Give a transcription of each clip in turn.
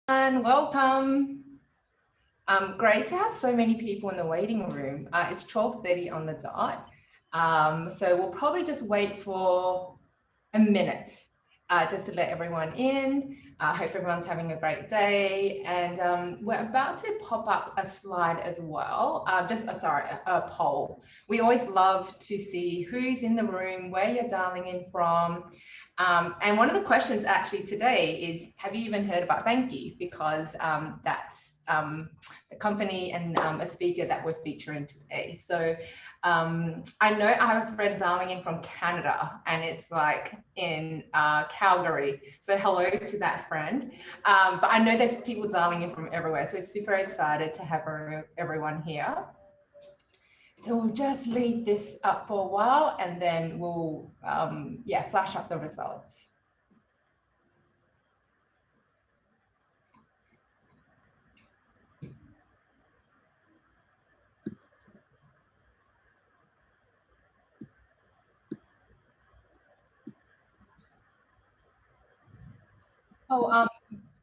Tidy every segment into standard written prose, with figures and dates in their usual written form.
Welcome. Great to have so many people in the waiting room. It's 12:30 on the dot. So we'll probably just wait for a minute just to let everyone in. I hope everyone's having a great day. And we're about to pop up a slide as well, a poll. We always love to see who's in the room, where you're dialing in from. And one of the questions actually today is, have you even heard about Thankyou? Because that's the company and a speaker that we're featuring today. So I know I have a friend dialing in from Canada, and it's like in Calgary. So hello to that friend. But I know there's people dialing in from everywhere. So super excited to have everyone here. So we'll just leave this up for a while, and then we'll flash up the results.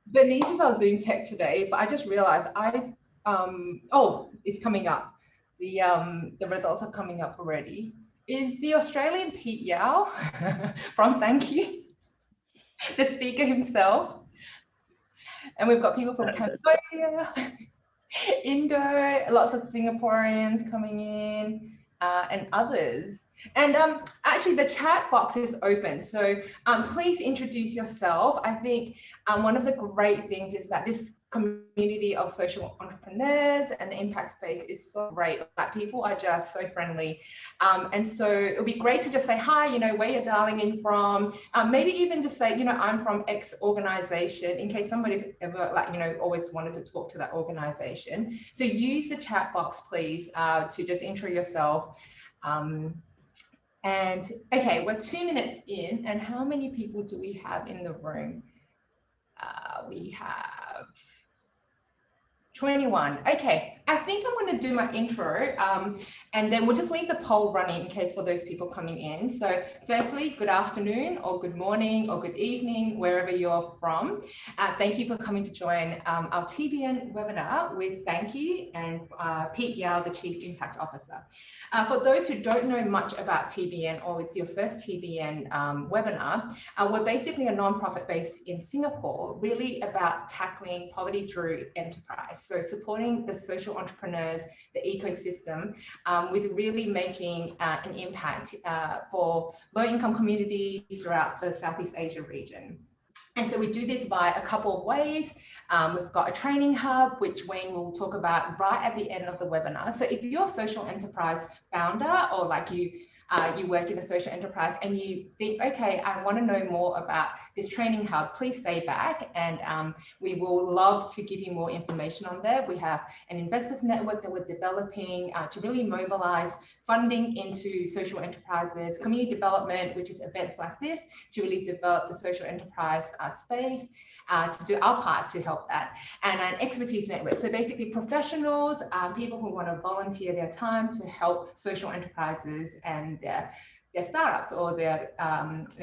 Bernice is our Zoom tech today, but I just realized it's coming up. The results are coming up already. Is the Australian Pete Yao from Thankyou, the speaker himself? And we've got people from Cambodia, Indo, lots of Singaporeans coming in, and others. And actually the chat box is open, so please introduce yourself. I think one of the great things is that this community of social entrepreneurs and the impact space is so great. Like, people are just so friendly, and so it would be great to just say hi, where you're dialing in from, maybe even just say, I'm from X organization, in case somebody's ever always wanted to talk to that organization. So use the chat box, please, to just intro yourself. And okay, we're 2 minutes in, and how many people do we have in the room? We have 21. Okay, I think I'm going to do my intro, and then we'll just leave the poll running in case for those people coming in. So firstly, good afternoon or good morning or good evening, wherever you're from. Thank you for coming to join our TBN webinar with Thankyou and Pete Yao, the Chief Impact Officer. For those who don't know much about TBN, or it's your first TBN webinar, we're basically a nonprofit based in Singapore, really about tackling poverty through enterprise. So supporting the social entrepreneurs, the ecosystem, with really making an impact for low-income communities throughout the Southeast Asia region. And so we do this by a couple of ways. We've got a training hub, which Wayne will talk about right at the end of the webinar. So if you're a social enterprise founder, or like you work in a social enterprise and you think, okay, I want to know more about this training hub, please stay back, and we will love to give you more information on there. We have an investors network that we're developing to really mobilize funding into social enterprises, community development, which is events like this, to really develop the social enterprise space. To do our part to help that, and an expertise network. So basically professionals, people who want to volunteer their time to help social enterprises and their startups or their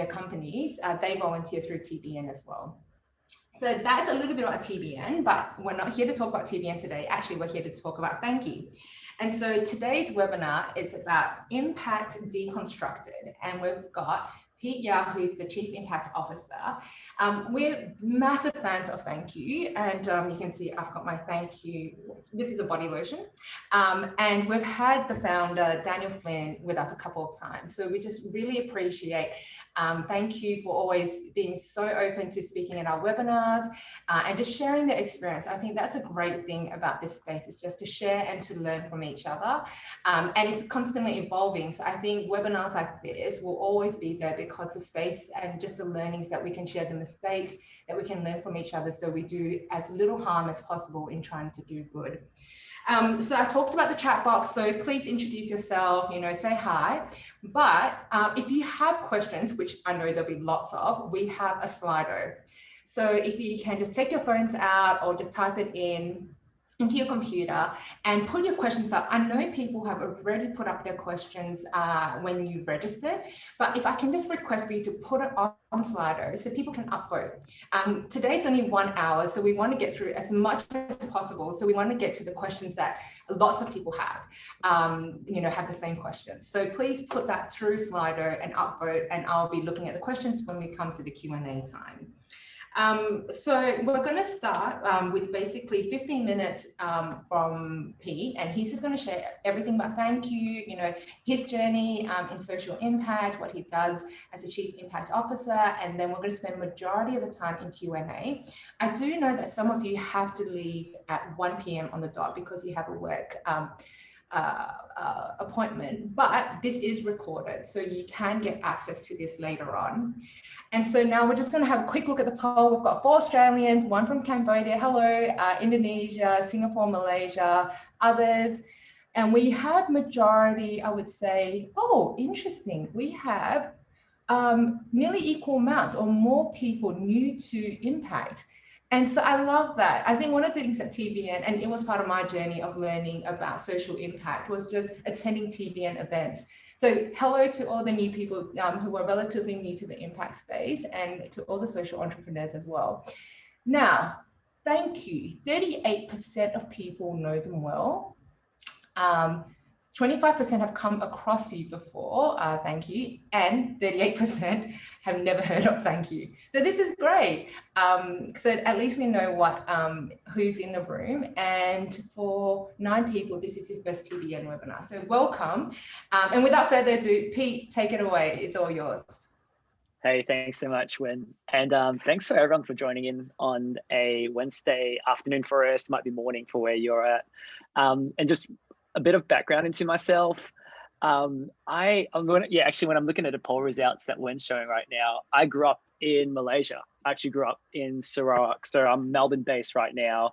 companies, they volunteer through TBN as well. So that's a little bit about TBN, but we're not here to talk about TBN today. Actually, we're here to talk about Thankyou. And so today's webinar is about Impact Deconstructed, and we've got Pete Yao, who's the Chief Impact Officer. We're massive fans of Thankyou, and you can see I've got my Thankyou. This is a body lotion. And we've had the founder, Daniel Flynn, with us a couple of times. So we just really appreciate Thankyou for always being so open to speaking in our webinars and just sharing their experience. I think that's a great thing about this space, is just to share and to learn from each other. And it's constantly evolving. So I think webinars like this will always be there, because the space and just the learnings that we can share, the mistakes that we can learn from each other, so we do as little harm as possible in trying to do good. So I talked about the chat box, so please introduce yourself, say hi. But if you have questions, which I know there'll be lots of, we have a Slido. So if you can just take your phones out or just type it in into your computer and put your questions up. I know people have already put up their questions when you registered, but if I can just request for you to put it on Slido so people can upvote. Today's only 1 hour, so we want to get through as much as possible. So we want to get to the questions that lots of people have, have the same questions. So please put that through Slido and upvote, and I'll be looking at the questions when we come to the Q&A time. So we're going to start with basically 15 minutes from Pete, and he's just going to share everything about Thankyou, his journey in social impact, what he does as a Chief Impact Officer, and then we're going to spend majority of the time in Q&A. I do know that some of you have to leave at 1 p.m. on the dot because you have a work appointment, but this is recorded, so you can get access to this later on. And so now we're just going to have a quick look at the poll. We've got 4 Australians, 1 from Cambodia, hello, Indonesia, Singapore, Malaysia, others. And we have majority, I would say, oh, interesting. We have nearly equal amount or more people new to impact. And so I love that. I think one of the things at TBN, and it was part of my journey of learning about social impact, was just attending TBN events. So hello to all the new people who are relatively new to the impact space, and to all the social entrepreneurs as well. Now, Thankyou. 38% of people know them well. 25% have come across you before, Thankyou, and 38% have never heard of Thankyou. So this is great. So at least we know who's in the room. And for 9 people, this is your first TBN webinar. So welcome. And without further ado, Pete, take it away. It's all yours. Hey, thanks so much, Wen. And thanks for everyone for joining in on a Wednesday afternoon for us, might be morning for where you're at. And just a bit of background into myself. Actually, when I'm looking at the poll results that Wen's showing right now, I grew up in Malaysia. I actually grew up in Sarawak, so I'm Melbourne based right now.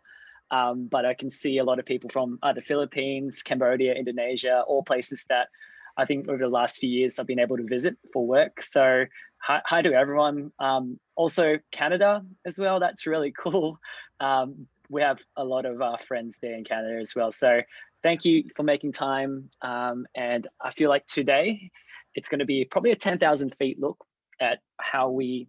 But I can see a lot of people from either Philippines, Cambodia, Indonesia, all places that I think over the last few years I've been able to visit for work. So hi to everyone. Also Canada as well, that's really cool. We have a lot of friends there in Canada as well. So thank you for making time. And I feel like today it's going to be probably a 10,000 feet look at how we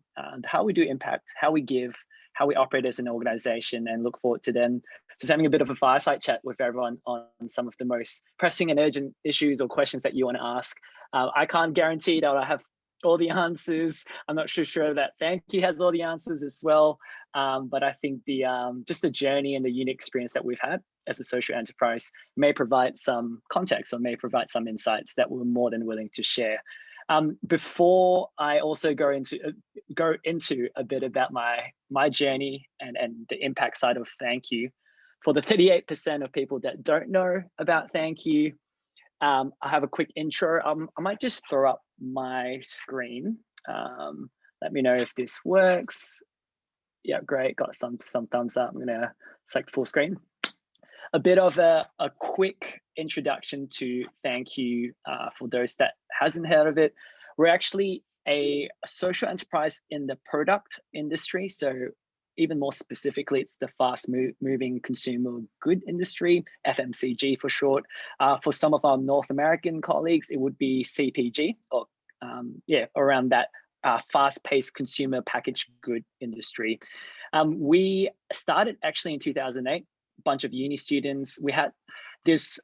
do impact, how we give, how we operate as an organization, and look forward to then just having a bit of a fireside chat with everyone on some of the most pressing and urgent issues or questions that you want to ask. I can't guarantee that I have all the answers. I'm not sure that Thankyou has all the answers as well. But I think just the journey and the unique experience that we've had as a social enterprise may provide some context or may provide some insights that we're more than willing to share. Before I also go into a bit about my journey and the impact side of Thankyou, for the 38% of people that don't know about Thankyou, I have a quick intro. I might just throw up my screen. Let me know if this works. Yeah, great, got some thumbs up. I'm gonna select full screen. A bit of a quick introduction to Thankyou for those that hasn't heard of it. We're actually a social enterprise in the product industry. So even more specifically, it's the fast moving consumer good industry, FMCG for short. For some of our North American colleagues, it would be CPG, or around that fast-paced consumer packaged good industry. We started actually in 2008, a bunch of uni students. We had this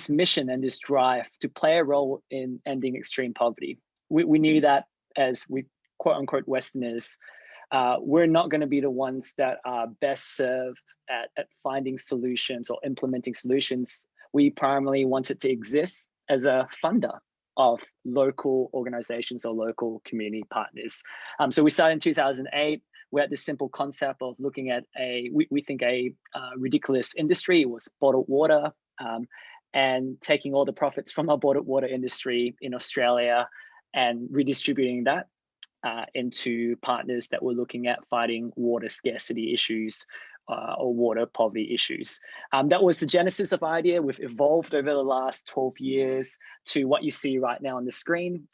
mission and this drive to play a role in ending extreme poverty. We knew that as we quote unquote Westerners, we're not going to be the ones that are best served at finding solutions or implementing solutions. We primarily wanted to exist as a funder of local organizations or local community partners. So we started in 2008. We had this simple concept of looking at we think a ridiculous industry. It was bottled water, and taking all the profits from our bottled water industry in Australia and redistributing that into partners that were looking at fighting water scarcity issues or water poverty issues. That was the genesis of idea. We've evolved over the last 12 years to what you see right now on the screen.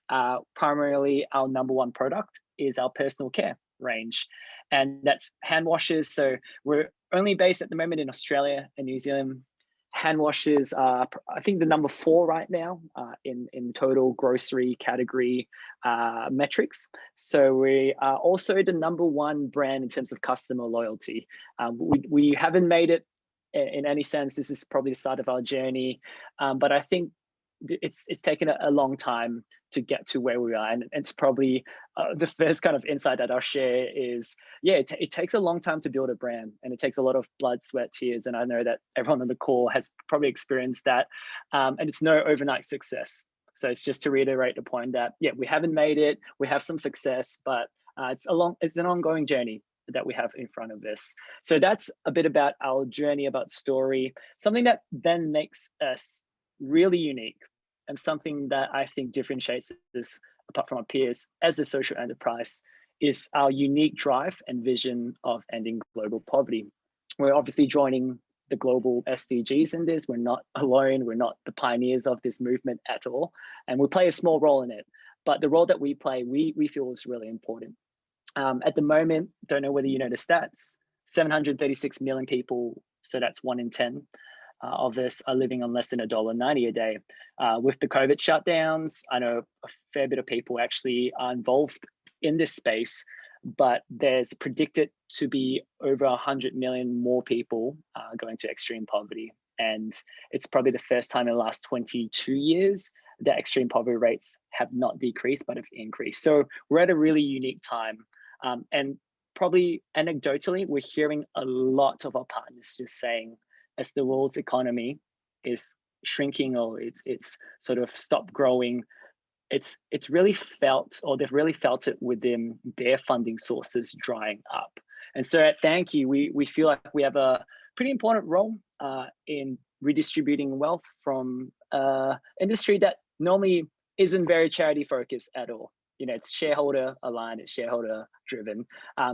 Primarily, our #1 product is our personal care range, and that's hand washers. So we're only based at the moment in Australia and New Zealand. Hand washes are, I think, the number 4 right now in total grocery category metrics. So we are also the number 1 brand in terms of customer loyalty. We haven't made it in any sense. This is probably the start of our journey, but I think it's taken a long time to get to where we are, and it's probably the first kind of insight that I'll share is, yeah, it takes a long time to build a brand, and it takes a lot of blood, sweat, tears, and I know that everyone on the call has probably experienced that, and it's no overnight success. So it's just to reiterate the point that, yeah, we haven't made it, we have some success, but it's an ongoing journey that we have in front of us. So that's a bit about our journey, about story, something that then makes us really unique, and something that I think differentiates us apart from our peers as a social enterprise is our unique drive and vision of ending global poverty. We're obviously joining the global SDGs in this. We're not alone. We're not the pioneers of this movement at all. And we play a small role in it. But the role that we play, we feel is really important. At the moment, don't know whether you know the stats, 736 million people, so that's 1 in 10 of us are living on less than $1.90 a day. With the COVID shutdowns, I know a fair bit of people actually are involved in this space, but there's predicted to be over 100 million more people going to extreme poverty. And it's probably the first time in the last 22 years that extreme poverty rates have not decreased, but have increased. So we're at a really unique time. And probably anecdotally, we're hearing a lot of our partners just saying, as the world's economy is shrinking or it's sort of stopped growing, it's really felt, or they've really felt it within their funding sources drying up. And so at Thankyou, we feel like we have a pretty important role in redistributing wealth from industry that normally isn't very charity focused at all. You know, it's shareholder aligned, it's shareholder driven.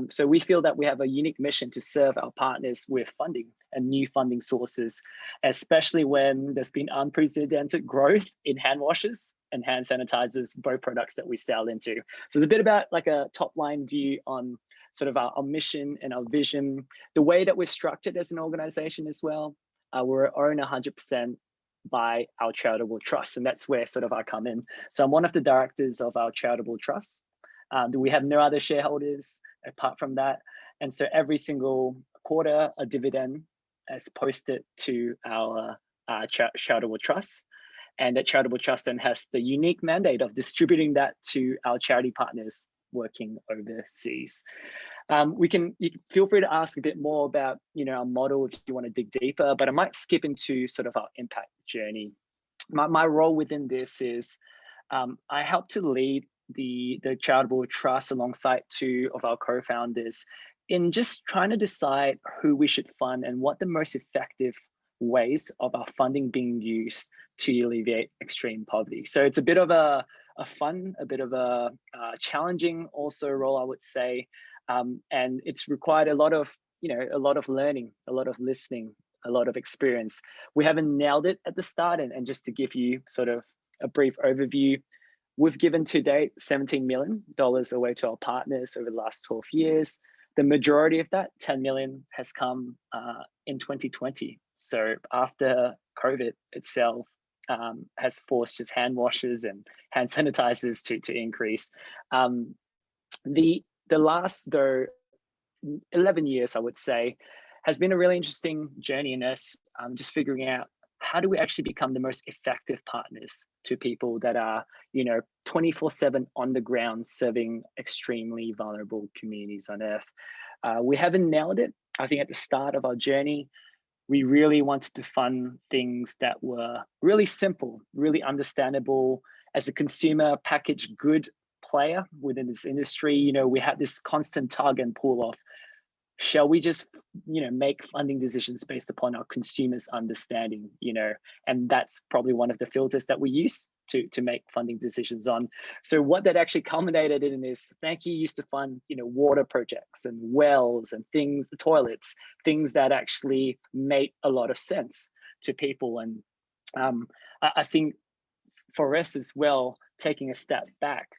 So we feel that we have a unique mission to serve our partners with funding and new funding sources, especially when there's been unprecedented growth in hand washers and hand sanitizers, both products that we sell into. So it's a bit about like a top line view on sort of our mission and our vision, the way that we're structured as an organization as well. We're owned 100% by our charitable trust, and that's where sort of I come in. So I'm one of the directors of our charitable trust. We have no other shareholders apart from that, and so every single quarter a dividend is posted to our charitable trust, and that charitable trust then has the unique mandate of distributing that to our charity partners working overseas. You can feel free to ask a bit more about, you know, our model if you want to dig deeper, but I might skip into sort of our impact journey. My role within this is I help to lead the charitable trust alongside 2 of our co-founders in just trying to decide who we should fund and what the most effective ways of our funding being used to alleviate extreme poverty. So it's a bit of a fun, a bit of a challenging also role, I would say. And it's required a lot of learning, a lot of listening, a lot of experience. We haven't nailed it at the start, and just to give you sort of a brief overview, we've given to date $17 million away to our partners over the last 12 years. The majority of that, 10 million, has come in 2020. So after COVID itself has forced just hand washers and hand sanitizers to increase. The last, though, 11 years, I would say, has been a really interesting journey in us, just figuring out how do we actually become the most effective partners to people that are, you know, 24/7 on the ground serving extremely vulnerable communities on Earth. We haven't nailed it. I think at the start of our journey, we really wanted to fund things that were really simple, really understandable. As a consumer packaged good player within this industry, you know, we had this constant tug and pull of, shall we just, you know, make funding decisions based upon our consumers' understanding, you know, and that's probably one of the filters that we use to make funding decisions on. So what that actually culminated in is Thankyou used to fund, you know, water projects and wells and things, the toilets, things that actually made a lot of sense to people. And I think for us as well, taking a step back,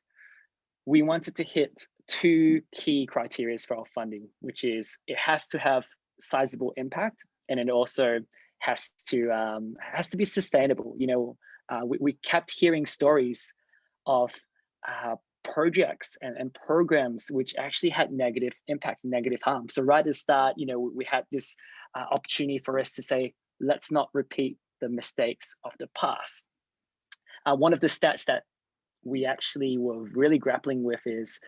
we wanted to hit 2 key criteria for our funding, which is it has to have sizable impact, and it also has to be sustainable. We kept hearing stories of projects and programs which actually had negative impact, negative harm. So right at the start, we had this opportunity for us to say, let's not repeat the mistakes of the past. One of the stats that we actually were really grappling with is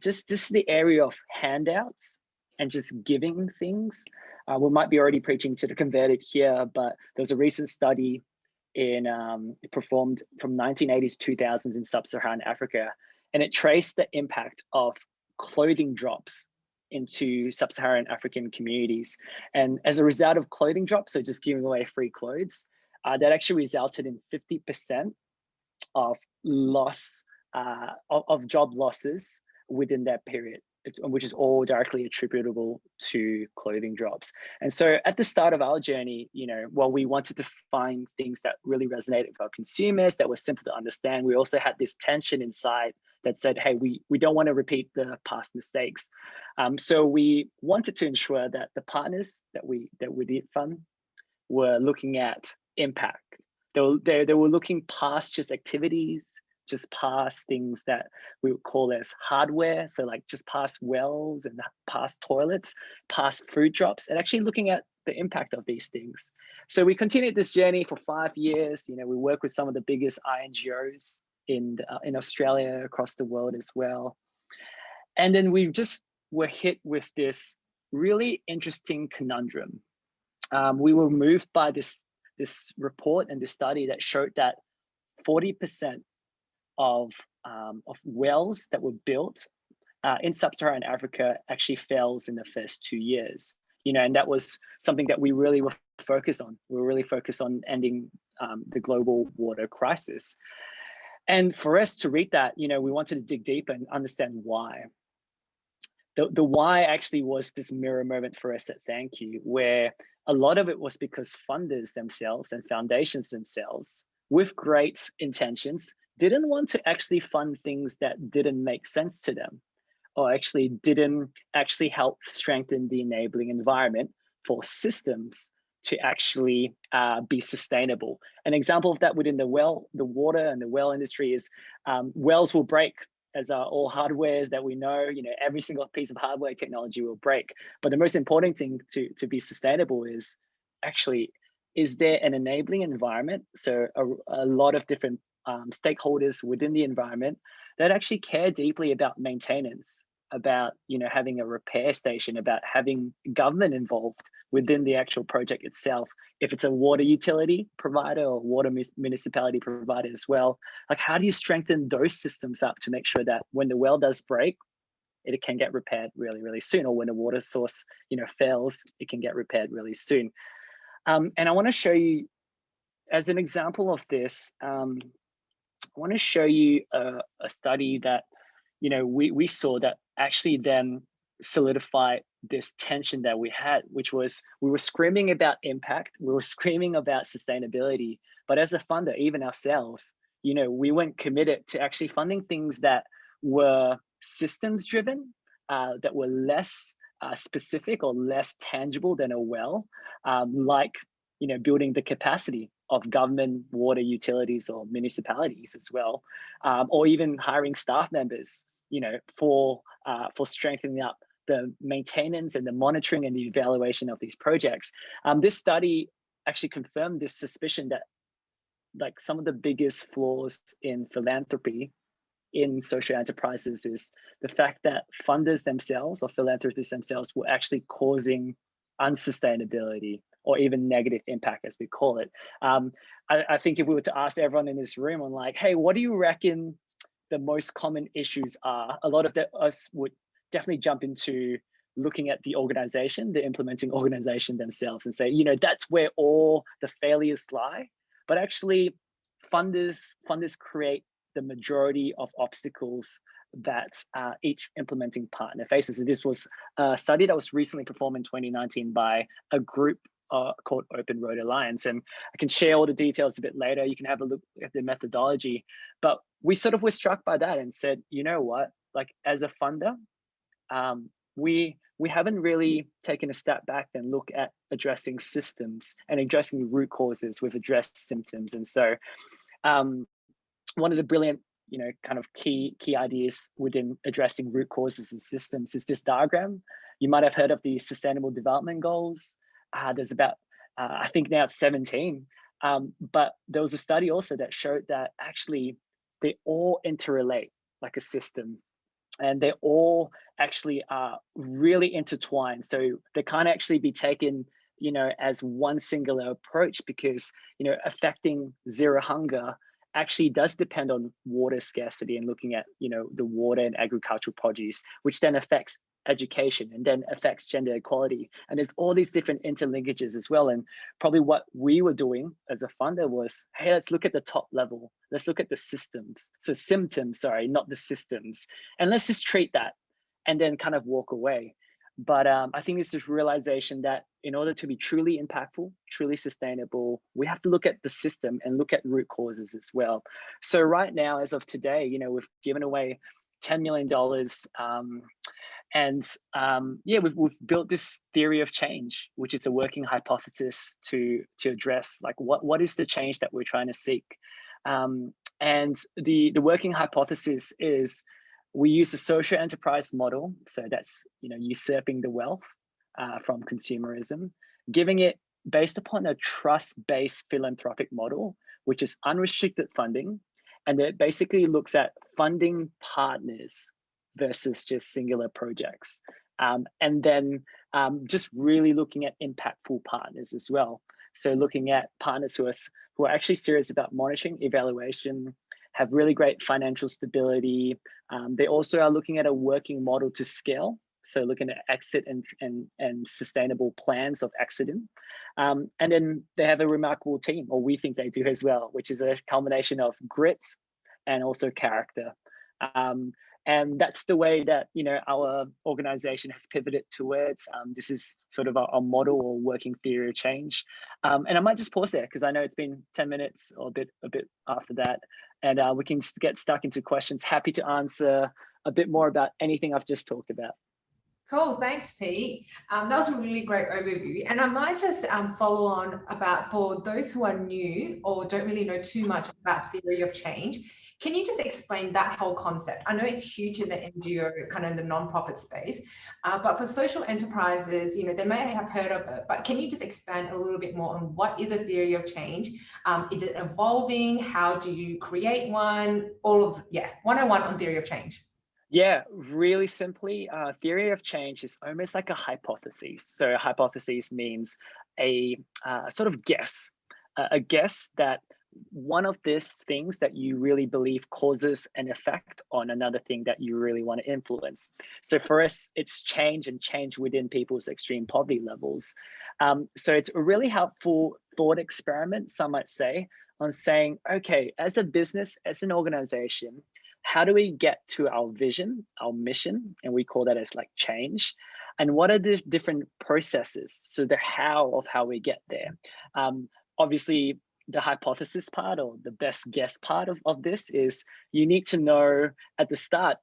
just the area of handouts and just giving things. We might be already preaching to the converted here, but there's a recent study performed from 1980s to 2000s in sub-Saharan Africa, and it traced the impact of clothing drops into sub-Saharan African communities. And as a result of clothing drops, so just giving away free clothes, that actually resulted in 50% of loss of job losses within that period, which is all directly attributable to clothing drops. And so at the start of our journey, while we wanted to find things that really resonated with our consumers, that were simple to understand, we also had this tension inside that said, hey, we don't want to repeat the past mistakes. So we wanted to ensure that the partners that we did fund were looking at impact. They were looking past just activities, just past things that we would call as hardware. So like just past wells and past toilets, past food drops, and actually looking at the impact of these things. So we continued this journey for 5 years. We work with some of the biggest INGOs in Australia, across the world as well. And then we just were hit with this really interesting conundrum. We were moved by this report and this study that showed that 40% of wells that were built in sub-Saharan Africa actually fails in the first 2 years. And that was something that we really were focused on. We were really focused on ending the global water crisis. And for us to read that, we wanted to dig deeper and understand why. The why actually was this mirror moment for us at Thankyou, where a lot of it was because funders themselves and foundations themselves, with great intentions, didn't want to actually fund things that didn't make sense to them, or actually didn't actually help strengthen the enabling environment for systems to actually be sustainable. An example of that within the water and the well industry is wells will break, as are all hardwares that we know. Every single piece of hardware technology will break. But the most important thing to be sustainable is actually, is there an enabling environment? So a lot of different stakeholders within the environment that actually care deeply about maintenance, about having a repair station, about having government involved within the actual project itself. If it's a water utility provider or water municipality provider as well, like how do you strengthen those systems up to make sure that when the well does break, it can get repaired really, really soon, or when a water source fails, it can get repaired really soon. And I want to show you, as an example of this, I want to show you a study that we saw that actually then solidified this tension that we had, which was we were screaming about impact, we were screaming about sustainability, but as a funder, even ourselves, we weren't committed to actually funding things that were systems driven, that were less specific or less tangible than a well, like building the capacity of government water utilities or municipalities as well, or even hiring staff members, for strengthening up the maintenance and the monitoring and the evaluation of these projects. This study actually confirmed this suspicion that like some of the biggest flaws in philanthropy in social enterprises is the fact that funders themselves or philanthropists themselves were actually causing unsustainability or even negative impact, as we call it. I think if we were to ask everyone in this room on like, hey, what do you reckon the most common issues are? A lot of us would definitely jump into looking at the organization, the implementing organization themselves, and say, that's where all the failures lie. But actually, funders create the majority of obstacles that each implementing partner faces. This was a study that was recently performed in 2019 by a group called Open Road Alliance. And I can share all the details a bit later. You can have a look at the methodology. But we sort of were struck by that and said, you know what, like as a funder, we we haven't really taken a step back and look at addressing systems and addressing root causes with addressed symptoms. And so one of the brilliant, kind of key ideas within addressing root causes and systems is this diagram. You might have heard of the Sustainable Development Goals. There's about, I think now it's 17. But there was a study also that showed that actually they all interrelate like a system, and they all actually are really intertwined. So they can't actually be taken, as one singular approach, because, affecting zero hunger actually does depend on water scarcity and looking at, the water and agricultural produce, which then affects education and then affects gender equality. And there's all these different interlinkages as well. And probably what we were doing as a funder was, hey, let's look at the top level. Let's look at the systems. So symptoms, sorry, not the systems. And let's just treat that and then kind of walk away. But I think it's this realization that in order to be truly impactful, truly sustainable, we have to look at the system and look at root causes as well. So right now, as of today, we've given away $10 million. We've built this theory of change, which is a working hypothesis to address like what is the change that we're trying to seek. And the working hypothesis is we use the social enterprise model. So that's, usurping the wealth from consumerism, giving it based upon a trust-based philanthropic model, which is unrestricted funding. And it basically looks at funding partners versus just singular projects. And then just really looking at impactful partners as well. So looking at partners who are actually serious about monitoring, evaluation, have really great financial stability. They also are looking at a working model to scale. So looking at exit and sustainable plans of exiting. And then they have a remarkable team, or we think they do as well, which is a combination of grit and also character. And that's the way that, our organization has pivoted towards. This is sort of our model or working theory of change. And I might just pause there because I know it's been 10 minutes or a bit after that. And we can get stuck into questions. Happy to answer a bit more about anything I've just talked about. Cool, thanks, Pete. That was a really great overview. And I might just follow on about, for those who are new or don't really know too much about theory of change, can you just explain that whole concept? I know it's huge in the NGO, kind of in the nonprofit space, but for social enterprises, they may have heard of it, but can you just expand a little bit more on what is a theory of change? Is it evolving? How do you create one? 101 on theory of change. Yeah, really simply, theory of change is almost like a hypothesis. So a hypothesis means a sort of guess, a guess that one of these things that you really believe causes an effect on another thing that you really want to influence. So for us, it's change and change within people's extreme poverty levels. So it's a really helpful thought experiment, some might say, on saying, okay, as a business, as an organization, how do we get to our vision, our mission? And we call that as like change. And what are the different processes? So the how of how we get there. Obviously, the hypothesis part or the best guess part of this is you need to know at the start,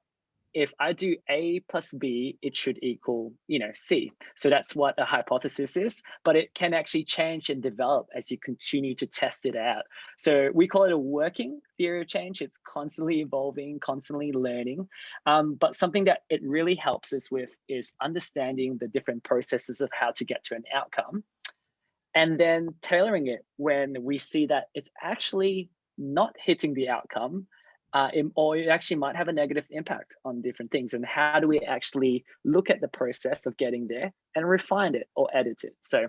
if I do A plus B, it should equal, C. So that's what a hypothesis is, but it can actually change and develop as you continue to test it out. So we call it a working theory of change. It's constantly evolving, constantly learning. But something that it really helps us with is understanding the different processes of how to get to an outcome, and then tailoring it when we see that it's actually not hitting the outcome, or it actually might have a negative impact on different things. And how do we actually look at the process of getting there and refine it or edit it? So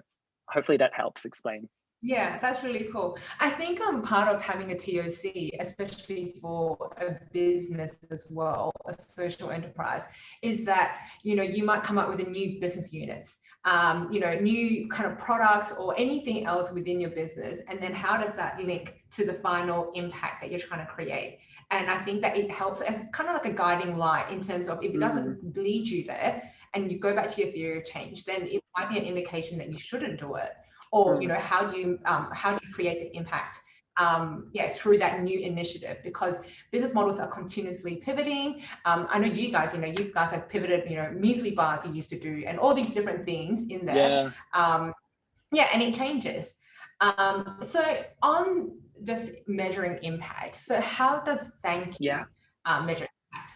hopefully that helps explain. Yeah, that's really cool. I think part of having a TOC, especially for a business as well, a social enterprise, is that, you might come up with a new business units, new kind of products or anything else within your business. And then how does that link to the final impact that you're trying to create? And I think that it helps as kind of like a guiding light in terms of if it doesn't lead you there and you go back to your theory of change, then it might be an indication that you shouldn't do it. Or, how do you create the impact through that new initiative, because business models are continuously pivoting. I know you guys have pivoted, muesli bars you used to do and all these different things in there. And it changes. So on just measuring impact, so how does Thankyou measure impact?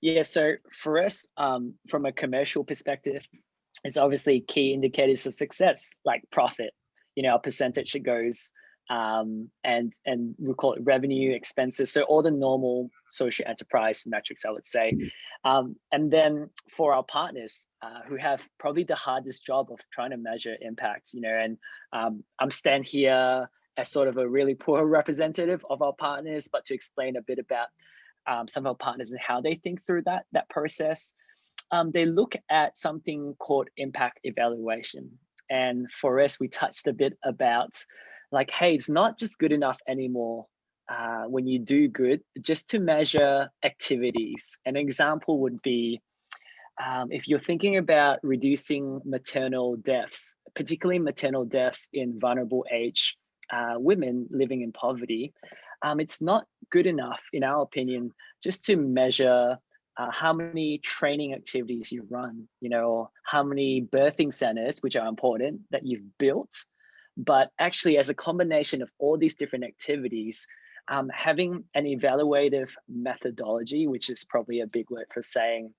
Yeah, so for us, from a commercial perspective, it's obviously key indicators of success, like profit, our percentage it goes, and we call it revenue, expenses, so all the normal social enterprise metrics, I would say. And then for our partners who have probably the hardest job of trying to measure impact, and I'm stand here as sort of a really poor representative of our partners, but to explain a bit about some of our partners and how they think through that process. They look at something called impact evaluation. And for us, we touched a bit about like, hey, it's not just good enough anymore when you do good, just to measure activities. An example would be if you're thinking about reducing maternal deaths, particularly maternal deaths in vulnerable age women living in poverty, it's not good enough, in our opinion, just to measure how many training activities you run, or how many birthing centers, which are important, that you've built. But actually, as a combination of all these different activities, having an evaluative methodology, which is probably a big word for saying,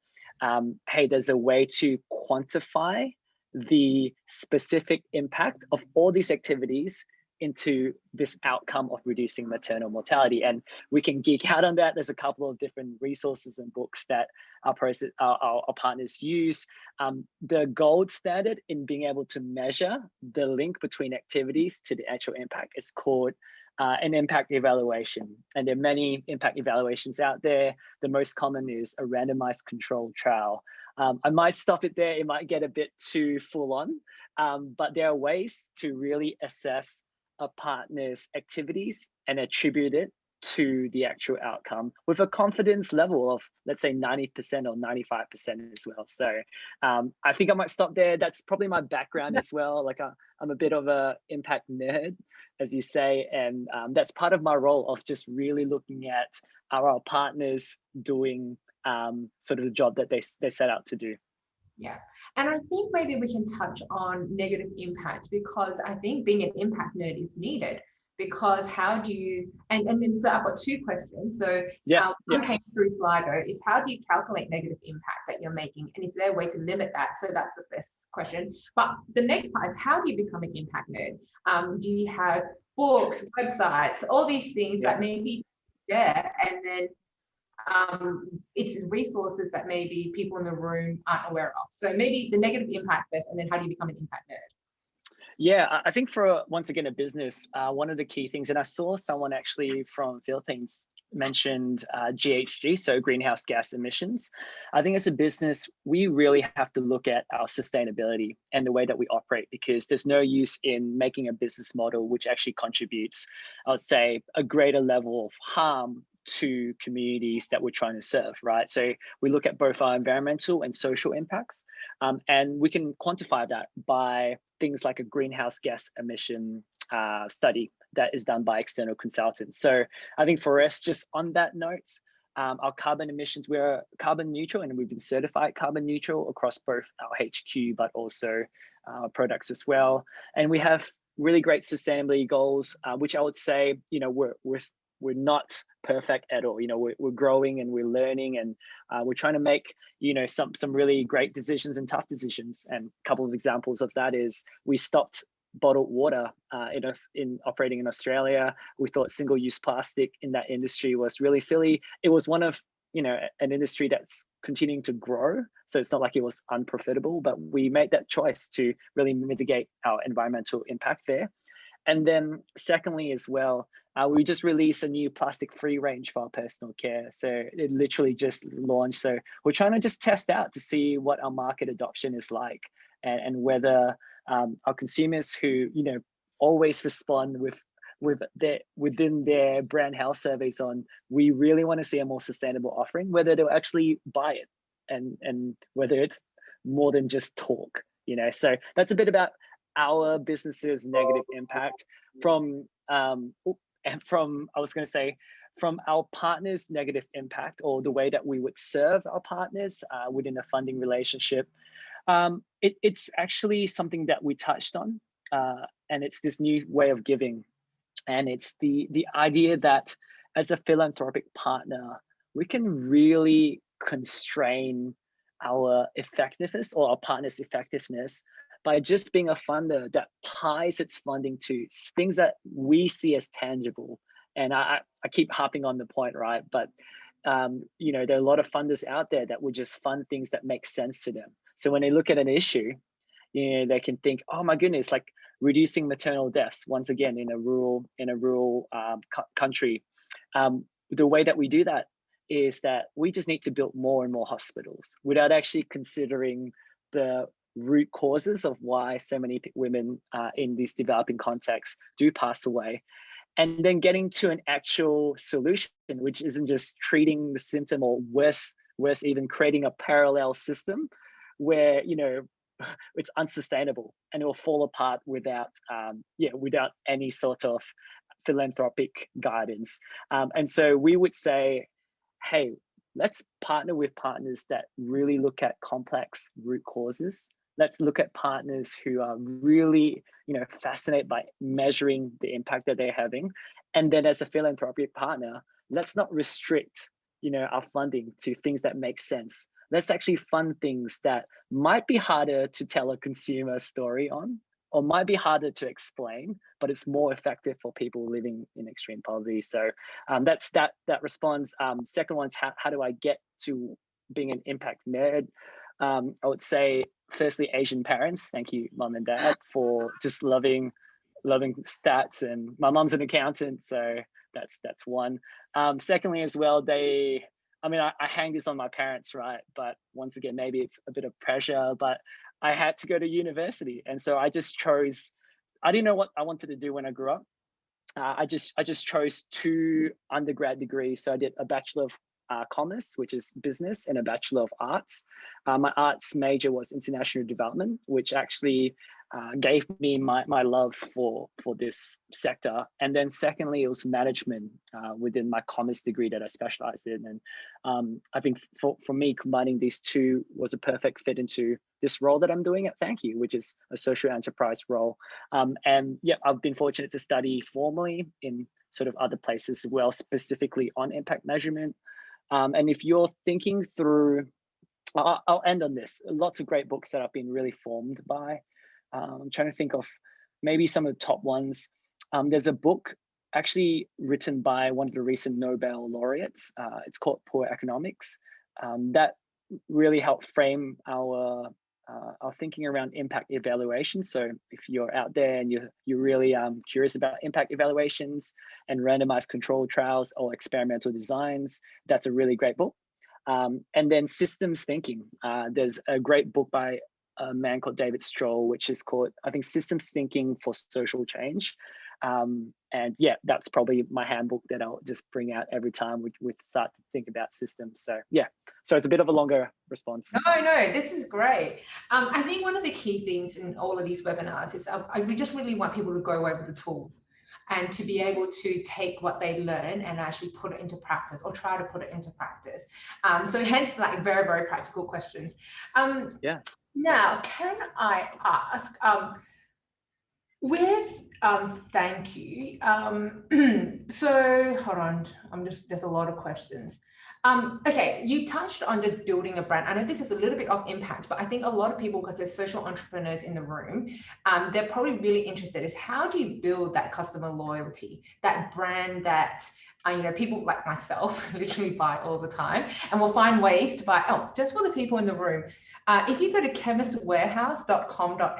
hey, there's a way to quantify the specific impact of all these activities into this outcome of reducing maternal mortality. And we can geek out on that. There's a couple of different resources and books that our partners use. The gold standard in being able to measure the link between activities to the actual impact is called an impact evaluation. And there are many impact evaluations out there. The most common is a randomized controlled trial. I might stop it there. It might get a bit too full on, but there are ways to really assess a partner's activities and attribute it to the actual outcome with a confidence level of, let's say, 90% or 95% as well. So I think I might stop there. That's probably my background as well. Like I'm a bit of a impact nerd, as you say, and that's part of my role of just really looking at our partners doing sort of the job that they set out to do. Yeah. And I think maybe we can touch on negative impact, because I think being an impact nerd is needed, because how do you, and then so I've got two questions. So one came through Slido is, how do you calculate negative impact that you're making? And is there a way to limit that? So that's the first question. But the next part is, how do you become an impact nerd? Do you have books, websites, all these things that maybe there, and then it's resources that maybe people in the room aren't aware of. So maybe the negative impact first, and then how do you become an impact nerd? Yeah, I think for once again a business, one of the key things, and I saw someone actually from Philippines mentioned GHG, so greenhouse gas emissions. I think as a business, we really have to look at our sustainability and the way that we operate, because there's no use in making a business model which actually contributes, I would say, a greater level of harm to communities that we're trying to serve, right? So we look at both our environmental and social impacts, and we can quantify that by things like a greenhouse gas emission study that is done by external consultants. So I think for us, just on that note, our carbon emissions, we're carbon neutral, and we've been certified carbon neutral across both our HQ, but also our products as well. And we have really great sustainability goals, which I would say, we're not perfect at all. We're growing and we're learning, and we're trying to make, some really great decisions and tough decisions. And a couple of examples of that is we stopped bottled water in operating in Australia. We thought single-use plastic in that industry was really silly. It was one of, an industry that's continuing to grow. So it's not like it was unprofitable, but we made that choice to really mitigate our environmental impact there. And then secondly as well, we just released a new plastic-free range for our personal care. So it literally just launched. So we're trying to just test out to see what our market adoption is like, and whether our consumers who, always respond within their brand health surveys on, we really want to see a more sustainable offering, whether they'll actually buy it, and whether it's more than just talk. So that's a bit about our business's negative impact from I was going to say, from our partners' negative impact, or the way that we would serve our partners within a funding relationship. It's actually something that we touched on, and it's this new way of giving. And it's the idea that as a philanthropic partner, we can really constrain our effectiveness or our partner's effectiveness by just being a funder that ties its funding to things that we see as tangible. And I keep harping on the point, right? But you know, there are a lot of funders out there that would just fund things that make sense to them. So when they look at an issue, you know, they can think, oh my goodness, like reducing maternal deaths once again in a rural country. The way that we do that is that we just need to build more and more hospitals without actually considering the root causes of why so many women in these developing contexts do pass away, and then getting to an actual solution, which isn't just treating the symptom, or worse even creating a parallel system where, you know, it's unsustainable and it will fall apart without without any sort of philanthropic guidance. And so we would say, hey, let's partner with partners that really look at complex root causes. Let's look at partners who are really, you know, fascinated by measuring the impact that they're having. And then as a philanthropic partner, let's not restrict, you know, our funding to things that make sense. Let's actually fund things that might be harder to tell a consumer story on, or might be harder to explain, but it's more effective for people living in extreme poverty. So that's that response. Second one's how do I get to being an impact nerd? I would say, firstly, Asian parents. Thank you, mom and dad, for just loving stats. And my mom's an accountant, so that's one. Secondly, as well, I hang this on my parents, right? But once again, maybe it's a bit of pressure, but I had to go to university. And so I just chose, I didn't know what I wanted to do when I grew up. I just chose 2 undergrad degrees. So I did a Bachelor of Commerce, which is business, and a Bachelor of Arts. My arts major was international development, which actually gave me my love for this sector. And then secondly, it was management within my commerce degree that I specialized in. And I think for me, combining these 2 was a perfect fit into this role that I'm doing at Thankyou, which is a social enterprise role. And yeah, I've been fortunate to study formally in sort of other places as well, specifically on impact measurement. And if you're thinking through, I'll end on this. Lots of great books that I've been really formed by. I'm trying to think of maybe some of the top ones. There's a book actually written by one of the recent Nobel laureates. It's called Poor Economics. That really helped frame our thinking around impact evaluation. So if you're out there and you're really curious about impact evaluations and randomized control trials or experimental designs, that's a really great book. And then systems thinking. There's a great book by a man called David Stroll, which is called, I think, Systems Thinking for Social Change. And yeah, that's probably my handbook that I'll just bring out every time we start to think about systems. So yeah, so it's a bit of a longer response. No, this is great. I think one of the key things in all of these webinars is we just really want people to go over the tools and to be able to take what they learn and actually put it into practice, or try to put it into practice. So hence, like, very, very practical questions. Yeah. Now, can I ask, with Thankyou, so hold on, there's a lot of questions. Okay, you touched on just building a brand. I know this is a little bit off impact, but I think a lot of people, because there's social entrepreneurs in the room, they're probably really interested is how do you build that customer loyalty, that brand that you know, people like myself literally buy all the time, and will find ways to buy. Oh, just for the people in the room, if you go to chemistwarehouse.com.au,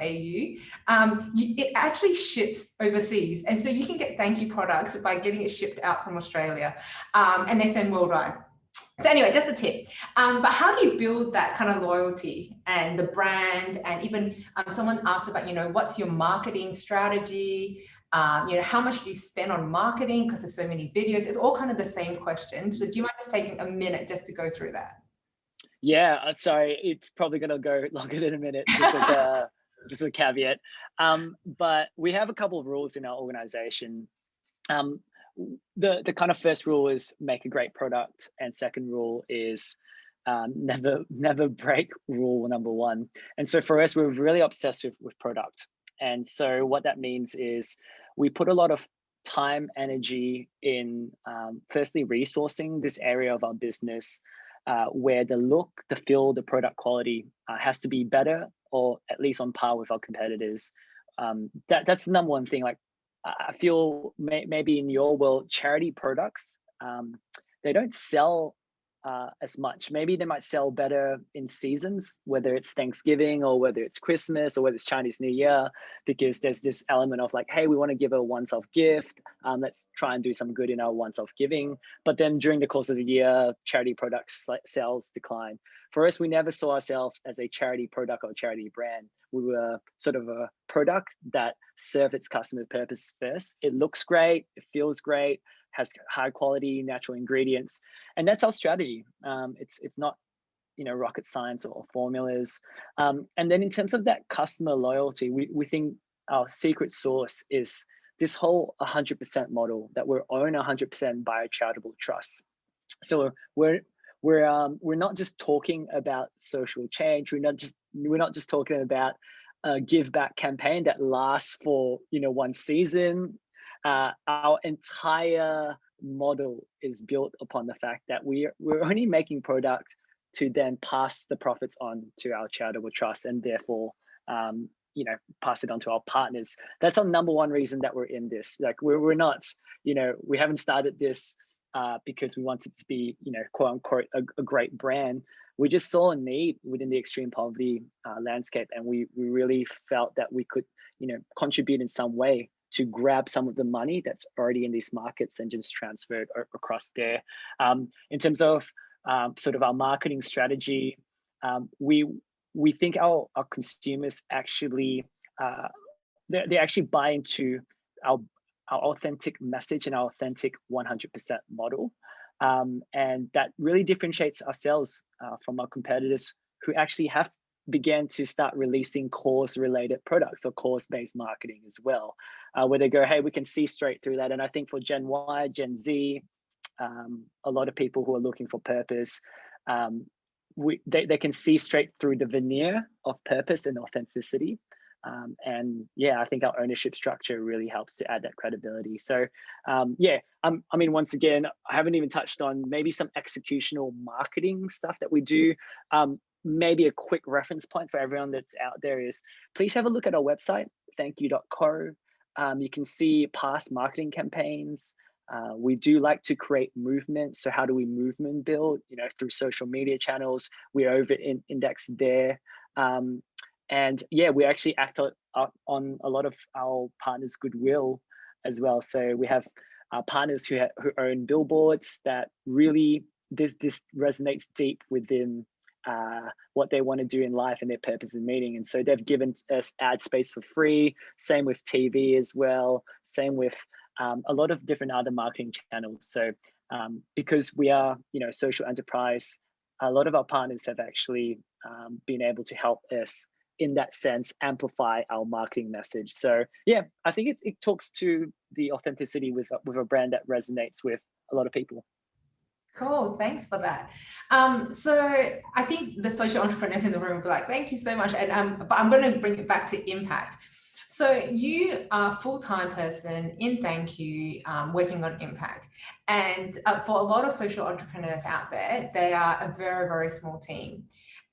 it actually ships overseas. And so you can get Thankyou products by getting it shipped out from Australia, and they send worldwide. So anyway, just a tip. But how do you build that kind of loyalty and the brand? And even someone asked about, you know, what's your marketing strategy? You know, how much do you spend on marketing? Because there's so many videos. It's all kind of the same question. So do you mind just taking a minute just to go through that? Yeah, sorry, it's probably going to go longer than a minute. Just as just a caveat. But we have a couple of rules in our organization. The kind of first rule is make a great product, and second rule is never break rule number one. And so for us, we're really obsessed with product. And so what that means is we put a lot of time, energy in firstly resourcing this area of our business where the look, the feel, the product quality has to be better or at least on par with our competitors. That's the number one thing. Like I feel maybe in your world, charity products, they don't sell as much. Maybe they might sell better in seasons, whether it's Thanksgiving or whether it's Christmas or whether it's Chinese New Year, because there's this element of like, hey, we want to give a once-off gift. Let's try and do some good in our once-off giving. But then during the course of the year, charity products sales decline. For us, we never saw ourselves as a charity product or charity brand. We were sort of a product that served its customer purpose first. It looks great, it feels great, has high quality natural ingredients, and that's our strategy. It's not rocket science or formulas. And then in terms of that customer loyalty, we think our secret sauce is this whole 100% model that we're owned 100% by a charitable trust. So we're not just talking about social change. We're not just talking about a give back campaign that lasts for one season. Our entire model is built upon the fact that we're only making product to then pass the profits on to our charitable trust, and therefore pass it on to our partners. That's our number one reason that we're in this. Like we're not, we haven't started this because we wanted to be, quote unquote, a great brand. We just saw a need within the extreme poverty landscape, and we really felt that we could, contribute in some way to grab some of the money that's already in these markets and just transfer it across there. In terms of sort of our marketing strategy, we think our consumers actually they actually buy into our authentic message and our authentic 100% model, and that really differentiates ourselves from our competitors who actually have began to start releasing cause-related products or cause-based marketing as well, where they go, hey, we can see straight through that. And I think for Gen Y, Gen Z, a lot of people who are looking for purpose, they can see straight through the veneer of purpose and authenticity. And yeah, I think our ownership structure really helps to add that credibility. So yeah, I mean, once again, I haven't even touched on maybe some executional marketing stuff that we do. Maybe a quick reference point for everyone that's out there is please have a look at our website, thankyou.co. You can see past marketing campaigns. We do like to create movement. So how do we movement build? Through social media channels, we over index there. And yeah, we actually act on a lot of our partners' goodwill as well. So we have partners who own billboards that really, this resonates deep within what they want to do in life and their purpose and meaning. And so they've given us ad space for free. Same with TV as well. Same with a lot of different other marketing channels. So because we are, social enterprise, a lot of our partners have actually been able to help us in that sense amplify our marketing message. So yeah, I think it talks to the authenticity with a brand that resonates with a lot of people. Cool, thanks for that. So I think the social entrepreneurs in the room will be like, thank you so much. And but I'm going to bring it back to impact. So you are a full-time person in Thankyou, working on impact. And for a lot of social entrepreneurs out there, they are a very, very small team.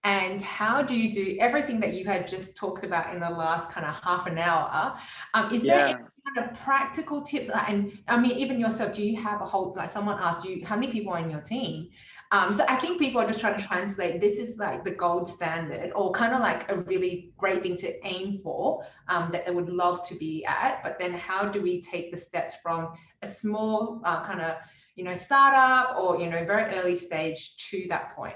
And how do you do everything that you had just talked about in the last kind of half an hour? There any kind of practical tips? And I mean, even yourself, do you have a whole, like someone asked you, how many people are in your team? So I think people are just trying to translate, this is like the gold standard or kind of like a really great thing to aim for, that they would love to be at. But then how do we take the steps from a small kind of, startup or, very early stage to that point?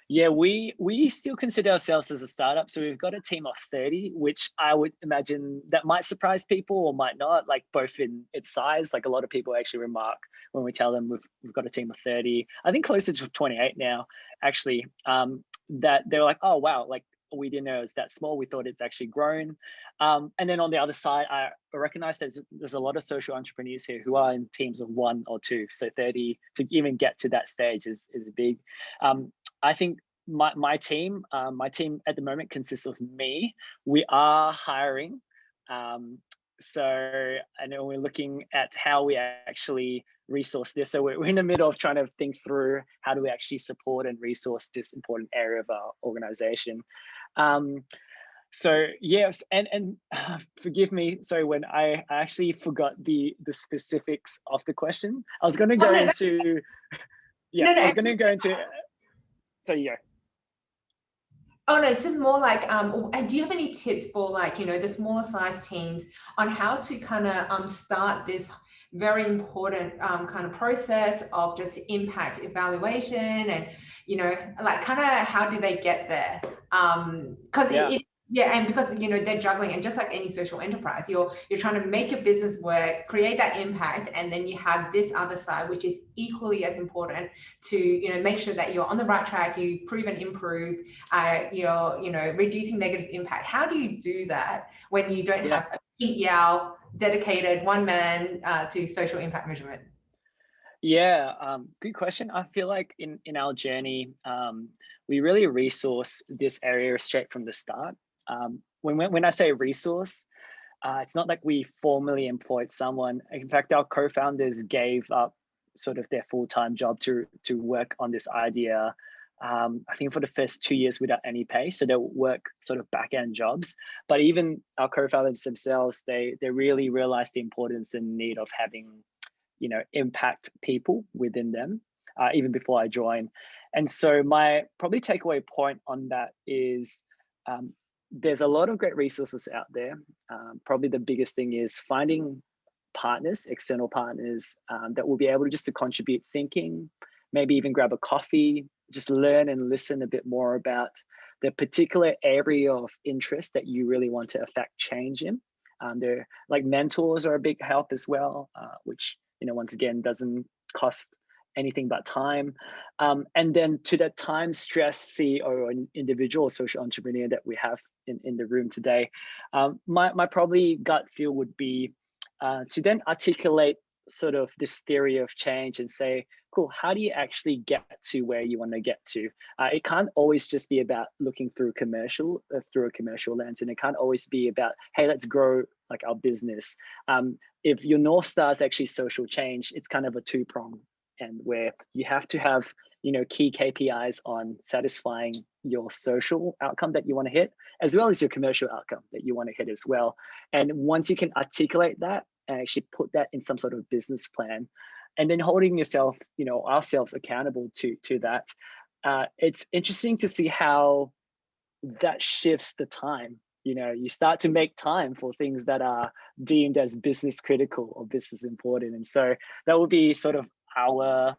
Yeah, we still consider ourselves as a startup. So we've got a team of 30, which I would imagine that might surprise people or might not, like both in its size. Like a lot of people actually remark when we tell them we've got a team of 30, I think closer to 28 now, actually, that they're like, oh, wow, like we didn't know it was that small. We thought it's actually grown. And then on the other side, I recognize there's a lot of social entrepreneurs here who are in teams of 1 or 2. So 30 to even get to that stage is big. I think my team at the moment consists of me. We are hiring. So I know we're looking at how we actually resource this. So we're in the middle of trying to think through how do we actually support and resource this important area of our organization. So yes, and forgive me. So when I actually forgot the specifics of the question, I was going to go into, yeah, I was going to go into. So yeah. Oh no, it's just more like, do you have any tips for like, the smaller size teams on how to kind of start this very important kind of process of just impact evaluation and, like kind of how do they get there? Because and because they're juggling, and just like any social enterprise, you're trying to make your business work, create that impact, and then you have this other side which is equally as important to make sure that you're on the right track, you prove and improve, you're reducing negative impact. How do you do that when you don't have a Pete Yao dedicated one man to social impact measurement? Yeah, good question. I feel like in our journey, we really resource this area straight from the start. When I say resource, it's not like we formally employed someone. In fact, our co-founders gave up sort of their full-time job to work on this idea. I think for the first 2 years without any pay, so they'll work sort of back-end jobs. But even our co-founders themselves, they really realized the importance and need of having impact people within them, even before I joined. And so my probably takeaway point on that is there's a lot of great resources out there. Probably the biggest thing is finding partners, external partners that will be able to contribute thinking, maybe even grab a coffee, just learn and listen a bit more about the particular area of interest that you really want to affect change in. They're like mentors are a big help as well, which once again doesn't cost anything but time. And then to that time stress CEO or an individual social entrepreneur that we have in the room today, my probably gut feel would be to then articulate sort of this theory of change and say, cool, how do you actually get to where you want to get to? It can't always just be about looking through a commercial lens, and it can't always be about, hey, let's grow like our business. If your North Star is actually social change, it's kind of a two-prong, and where you have to have key KPIs on satisfying your social outcome that you want to hit, as well as your commercial outcome that you want to hit as well. And once you can articulate that and actually put that in some sort of business plan, and then holding yourself, ourselves accountable to that, it's interesting to see how that shifts the time. You start to make time for things that are deemed as business critical or business important. And so that would be sort of our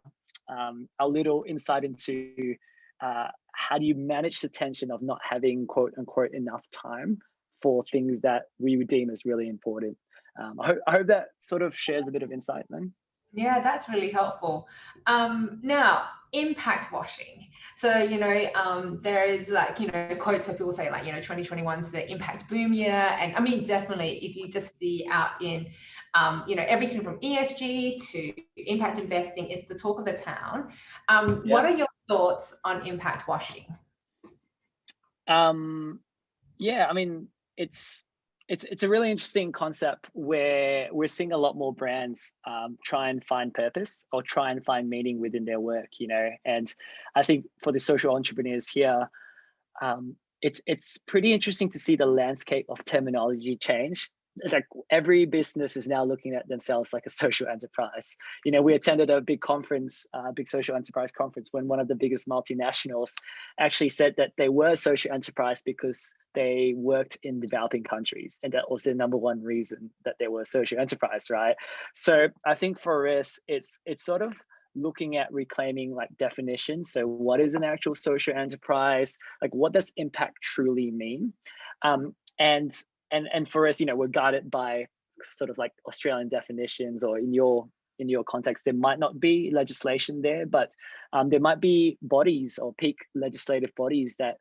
little insight into how do you manage the tension of not having quote unquote enough time for things that we would deem as really important. I hope that sort of shares a bit of insight then. Yeah, that's really helpful. Now, impact washing. So, there is like, quotes where people say like, 2021 is the impact boom year. And I mean, definitely, if you just see out in, everything from ESG to impact investing, it's the talk of the town. What are your thoughts on impact washing? Yeah, I mean, it's a really interesting concept where we're seeing a lot more brands try and find purpose or try and find meaning within their work, and I think for the social entrepreneurs here, it's pretty interesting to see the landscape of terminology change. Like every business is now looking at themselves like a social enterprise. We attended a big conference, big social enterprise conference, when one of the biggest multinationals actually said that they were a social enterprise because they worked in developing countries, and that was the number one reason that they were a social enterprise, right? So I think for us, it's sort of looking at reclaiming like definitions. So what is an actual social enterprise? Like what does impact truly mean? And for us, we're guided by sort of like Australian definitions, or in your in your context, there might not be legislation there, but there might be bodies or peak legislative bodies that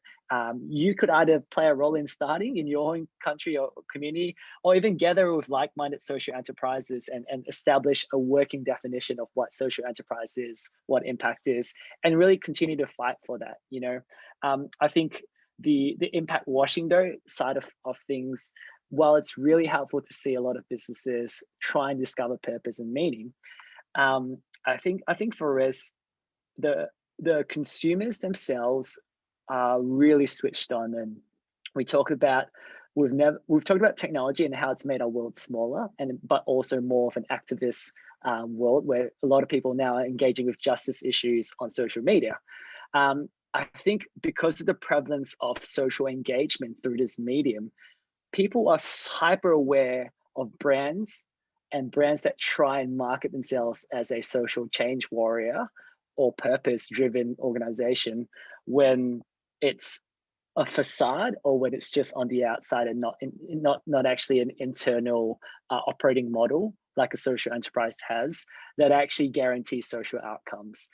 you could either play a role in starting in your own country or community, or even gather with like-minded social enterprises and establish a working definition of what social enterprise is, what impact is, and really continue to fight for that. I think the impact washing though side of things, while it's really helpful to see a lot of businesses try and discover purpose and meaning, I think for us, the consumers themselves are really switched on. And we talk about we've talked about technology and how it's made our world smaller, but also more of an activist world where a lot of people now are engaging with justice issues on social media. I think because of the prevalence of social engagement through this medium, people are hyper aware of brands and brands that try and market themselves as a social change warrior or purpose-driven organization when it's a facade or when it's just on the outside and not actually an internal operating model like a social enterprise has that actually guarantees social outcomes.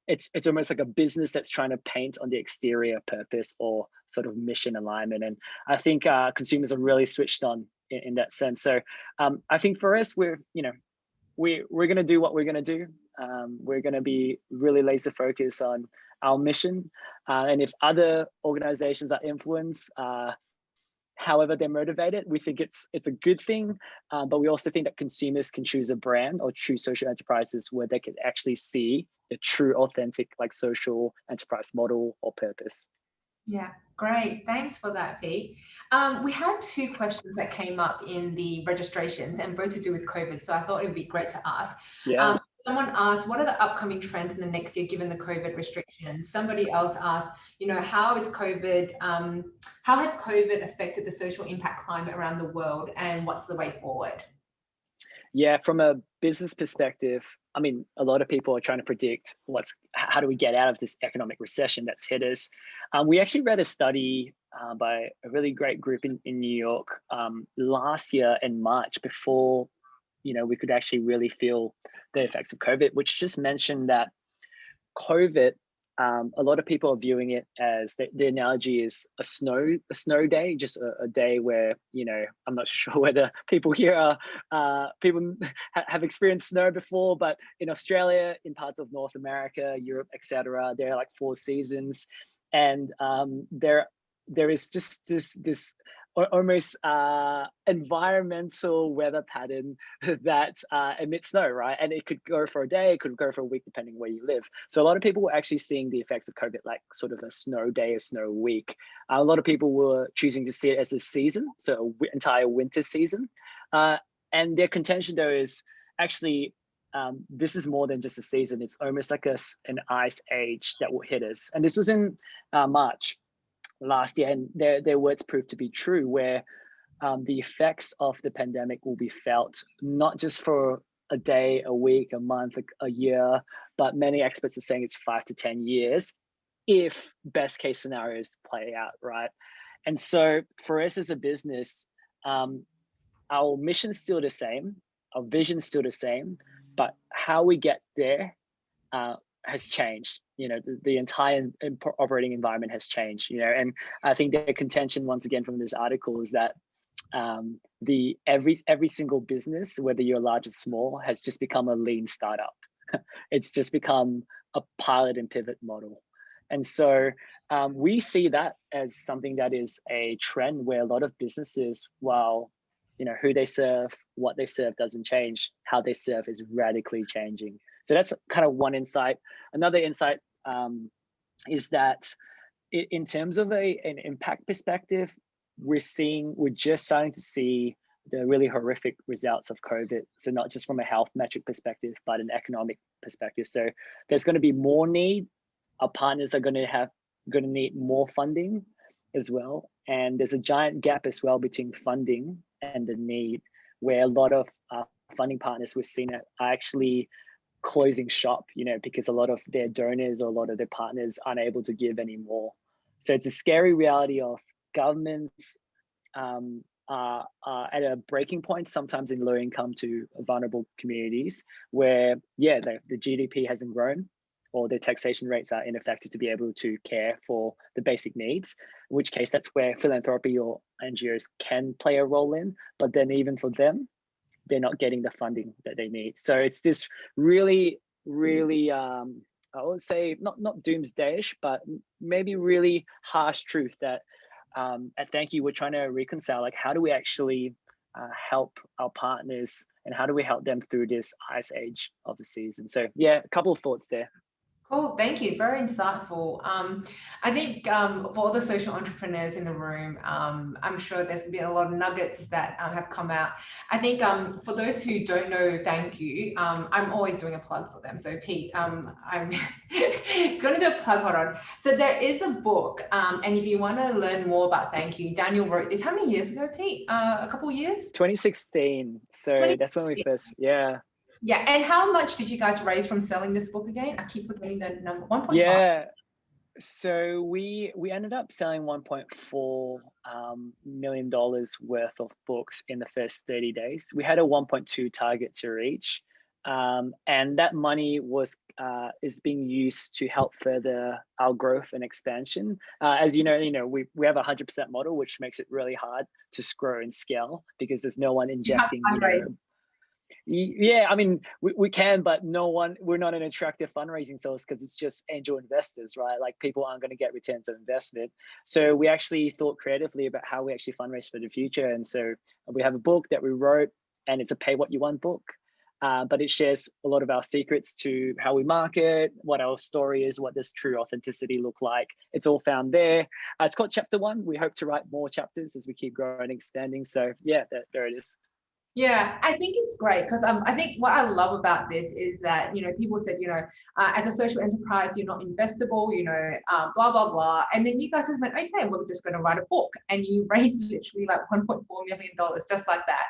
It's almost like a business that's trying to paint on the exterior purpose or sort of mission alignment. And I think consumers are really switched on in that sense. So I think for us, we're going to do what we're going to do. We're going to be really laser focused on our mission. And if other organizations are influenced, however they're motivated, we think it's a good thing. But we also think that consumers can choose a brand or choose social enterprises where they can actually see the true, authentic, like social enterprise model or purpose. Yeah, great. Thanks for that, Pete. We had two questions that came up in the registrations and both to do with COVID. So I thought it would be great to ask. Yeah. Someone asked, what are the upcoming trends in the next year given the COVID restrictions? Somebody else asked, how has COVID affected the social impact climate around the world and what's the way forward? Yeah, from a business perspective, I mean, a lot of people are trying to predict how do we get out of this economic recession that's hit us. We actually read a study by a really great group in New York last year in March before, we could actually really feel the effects of COVID, which just mentioned that COVID, a lot of people are viewing it as the analogy is a snow day, just a day where, I'm not sure whether people here people have experienced snow before, but in Australia, in parts of North America, Europe, etc., there are like 4 seasons, and there is just this almost environmental weather pattern that emits snow, right? And it could go for a day, it could go for a week, depending where you live. So a lot of people were actually seeing the effects of COVID like sort of a snow day, a snow week. A lot of people were choosing to see it as a season, so an entire winter season. And their contention though is actually, this is more than just a season. It's almost like an ice age that will hit us. And this was in March last year, and their words proved to be true, where the effects of the pandemic will be felt not just for a day, a week, a month, a year, but many experts are saying it's 5 to 10 years if best case scenarios play out, right? And so for us as a business, our mission's still the same, our vision's still the same, but how we get there has changed. The entire operating environment has changed, and I think the contention once again from this article is that every single business, whether you're large or small, has just become a lean startup. It's just become a pilot and pivot model. And so we see that as something that is a trend where a lot of businesses, while who they serve, what they serve doesn't change, how they serve is radically changing. So that's kind of one insight. Another insight is that in terms of an impact perspective, we're just starting to see the really horrific results of COVID. So not just from a health metric perspective, but an economic perspective. So there's going to be more need. Our partners are going to need more funding as well. And there's a giant gap as well between funding and the need, where a lot of funding partners we've seen are actually closing shop, because a lot of their donors or a lot of their partners aren't able to give anymore. So it's a scary reality of governments are at a breaking point, sometimes in low income to vulnerable communities, where the GDP hasn't grown, or their taxation rates are ineffective to be able to care for the basic needs, in which case that's where philanthropy or NGOs can play a role in. But then even for them, they're not getting the funding that they need. So it's this really, really, I would say not doomsdayish, but maybe really harsh truth that at Thankyou we're trying to reconcile. Like, how do we actually help our partners, and how do we help them through this ice age of the season? So yeah, a couple of thoughts there. Cool, thank you. Very insightful. I think for all the social entrepreneurs in the room, I'm sure there's been a lot of nuggets that have come out. I think for those who don't know Thankyou, I'm always doing a plug for them. So Pete, I'm going to do a plug, hold on. So there is a book, and if you want to learn more about Thankyou, Daniel wrote this. How many years ago, Pete? A couple of years? 2016. So that's when we first, Yeah, and how much did you guys raise from selling this book again? I keep forgetting the number. 1.5. Yeah, so we ended up selling $1.4 million worth of books in the first 30 days. We had a 1.2 target to reach, and that money is being used to help further our growth and expansion. As you know, we have a 100% model, which makes it really hard to grow and scale because there's no one injecting. Yeah, I mean, we can, but we're not an attractive fundraising source because it's just angel investors, right? Like, people aren't going to get returns on investment. So we actually thought creatively about how we actually fundraise for the future. And so we have a book that we wrote, and it's a pay what you want book. But it shares a lot of our secrets to how we market, what our story is, what does true authenticity look like. It's all found there. It's called Chapter 1. We hope to write more chapters as we keep growing and extending. So yeah, there it is. Yeah, I think it's great because I think what I love about this is that, people said, as a social enterprise, you're not investable, blah, blah, blah. And then you guys just went, okay, we're just going to write a book. And you raised literally like $1.4 million, just like that,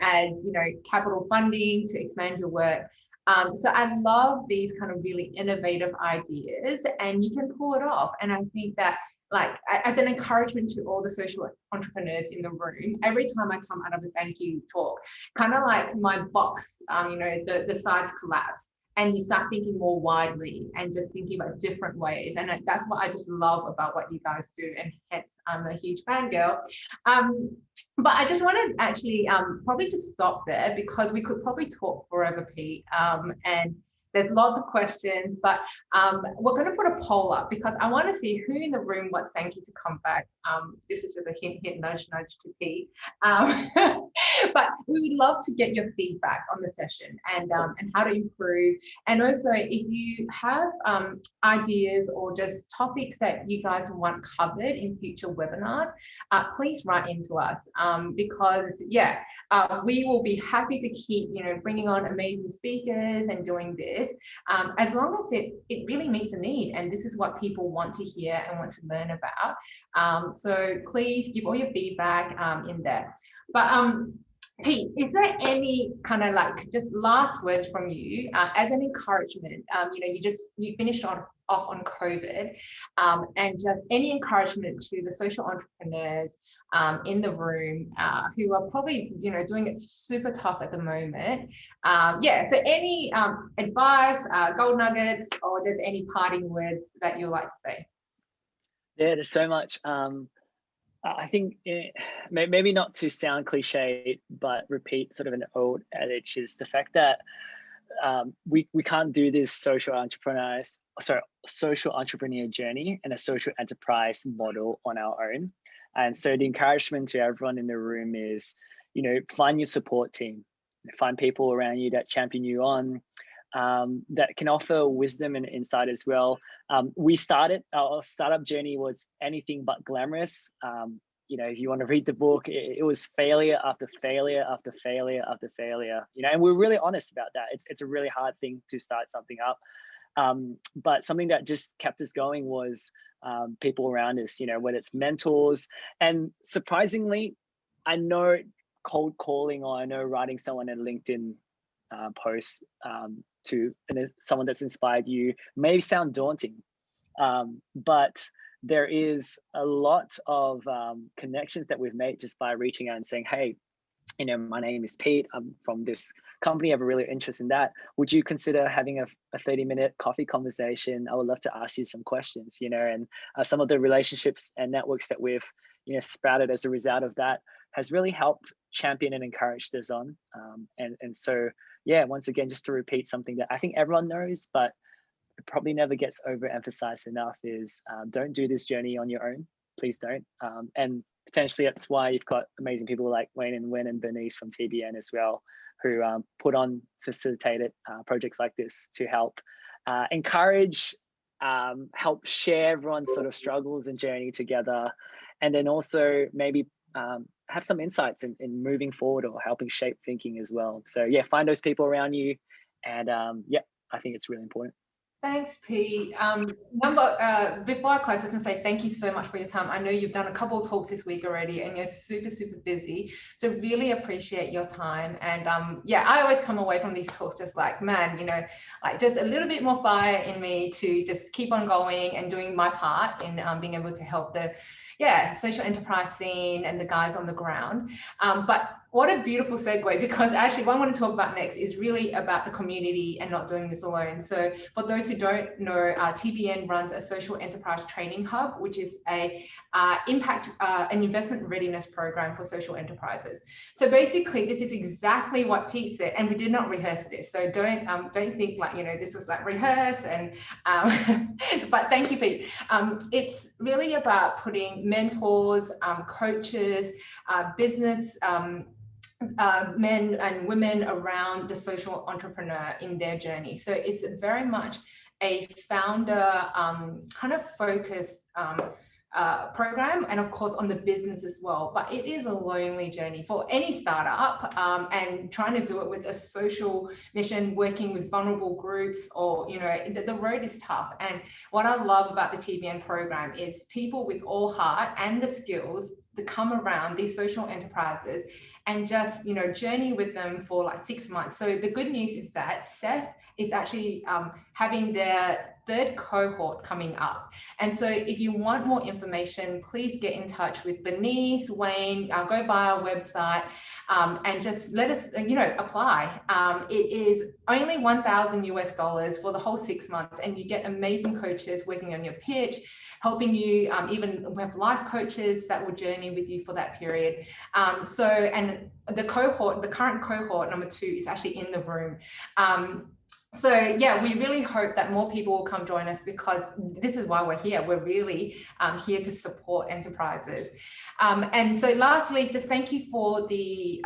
as, capital funding to expand your work. So I love these kind of really innovative ideas, and you can pull it off. And I think that, like, as an encouragement to all the social entrepreneurs in the room, every time I come out of a Thankyou talk, kind of like my box, the sides collapse, and you start thinking more widely and just thinking about different ways. And that's what I just love about what you guys do, and hence I'm a huge fangirl. But I just want to actually probably just stop there, because we could probably talk forever, Pete, and there's lots of questions, but we're going to put a poll up because I want to see who in the room wants Thankyou to come back. This is just a hint, nudge to Pete. But we would love to get your feedback on the session and how to improve. And also, if you have ideas or just topics that you guys want covered in future webinars, please write into us, because we will be happy to keep bringing on amazing speakers and doing this, as long as it really meets a need, and this is what people want to hear and want to learn about. So please give all your feedback in there. But Pete, is there any kind of like just last words from you as an encouragement? You finished off on COVID, and just any encouragement to the social entrepreneurs in the room who are probably doing it super tough at the moment. So any advice, gold nuggets, or just any parting words that you'd like to say? Yeah, there's so much. I think maybe not to sound cliche, but repeat sort of an old adage, is the fact that we can't do this social entrepreneur journey and a social enterprise model on our own. And so the encouragement to everyone in the room is, find your support team, find people around you that champion you on, that can offer wisdom and insight as well. Our startup journey was anything but glamorous. If you want to read the book, it was failure after failure after failure after failure, and we're really honest about that. It's a really hard thing to start something up. But something that just kept us going was people around us, whether it's mentors. And surprisingly, I know cold calling, or I know writing someone a LinkedIn post to someone that's inspired you may sound daunting, but there is a lot of connections that we've made just by reaching out and saying, hey, my name is Pete. I'm from this company. I have a really interest in that. Would you consider having a 30-minute coffee conversation? I would love to ask you some questions, and some of the relationships and networks that we've, sprouted as a result of that has really helped champion and encourage this on. And so, yeah, once again, just to repeat something that I think everyone knows, but it probably never gets overemphasized enough is don't do this journey on your own. Please don't. And potentially that's why you've got amazing people like Wayne and Wen and Bernice from TBN as well, who put on facilitated projects like this to help encourage, help share everyone's sort of struggles and journey together. And then also maybe have some insights in moving forward or helping shape thinking as well. So yeah, find those people around you. And yeah, I think it's really important. Thanks, Pete. Before I close, I was going to say thank you so much for your time. I know you've done a couple of talks this week already and you're super, super busy. So really appreciate your time. And yeah, I always come away from these talks just like, man, like just a little bit more fire in me to just keep on going and doing my part in being able to help the social enterprise scene and the guys on the ground. But what a beautiful segue, because actually what I want to talk about next is really about the community and not doing this alone. So for those who don't know, TBN runs a social enterprise training hub, which is a an investment readiness program for social enterprises. So basically this is exactly what Pete said, and we did not rehearse this. So don't think like, this was like rehearsed and, but thank you, Pete. It's really about putting mentors, coaches, business, men and women around the social entrepreneur in their journey. So it's very much a founder kind of focused program, and of course on the business as well. But it is a lonely journey for any startup, and trying to do it with a social mission, working with vulnerable groups, or the road is tough. And what I love about the TBN program is people with all heart and the skills that come around these social enterprises and just journey with them for like 6 months. So the good news is that Seth is actually having their 3rd cohort coming up. And so if you want more information, please get in touch with Bernice, Wayne, go by our website, and just let us apply. It is only $1,000 for the whole 6 months, and you get amazing coaches working on your pitch, helping you, even we have life coaches that will journey with you for that period. And the current cohort number 2 is actually in the room. So yeah, we really hope that more people will come join us, because this is why we're here. We're really here to support enterprises. And so lastly, just thank you for the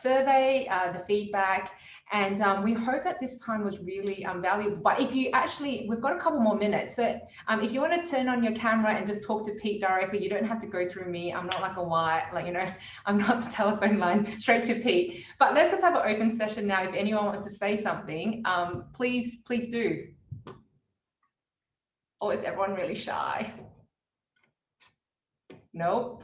survey, the feedback, and we hope that this time was really valuable. But if you we've got a couple more minutes. So if you want to turn on your camera and just talk to Pete directly, you don't have to go through me. I'm not like a wire, I'm not the telephone line, straight to Pete. But let's just have an open session now. If anyone wants to say something, please do. Or is everyone really shy? Nope.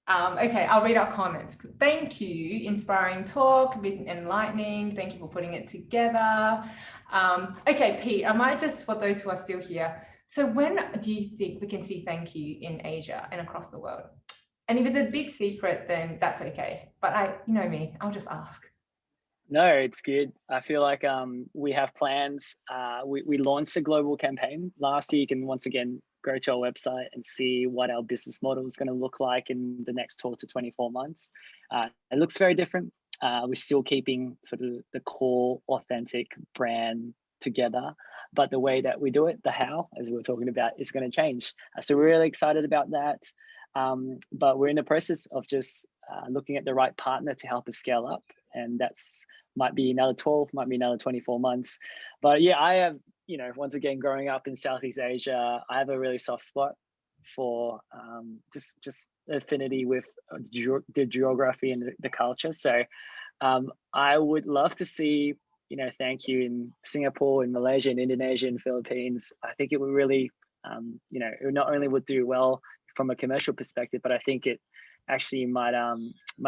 Okay, I'll read our comments. Thank you, inspiring talk, been enlightening. Thank you for putting it together. Okay, Pete, I might just, for those who are still here, so when do you think we can see Thankyou in Asia and across the world? And if it's a big secret, then that's okay. But you know me, I'll just ask. No, it's good. I feel like we have plans. We launched a global campaign last year. You can once again go to our website and see what our business model is going to look like in the next 12 to 24 months. It looks very different. We're still keeping sort of the core authentic brand together, but the way that we do it, the how, as we were talking about, is going to change. So we're really excited about that. But we're in the process of just looking at the right partner to help us scale up. And that's might be another 12, might be another 24 months. But yeah, I have, once again, growing up in Southeast Asia, I have a really soft spot for just affinity with the geography and the culture. So I would love to see, Thankyou in Singapore, in Malaysia, in Indonesia, in Philippines. I think it would really, it not only would do well from a commercial perspective, but I think it actually might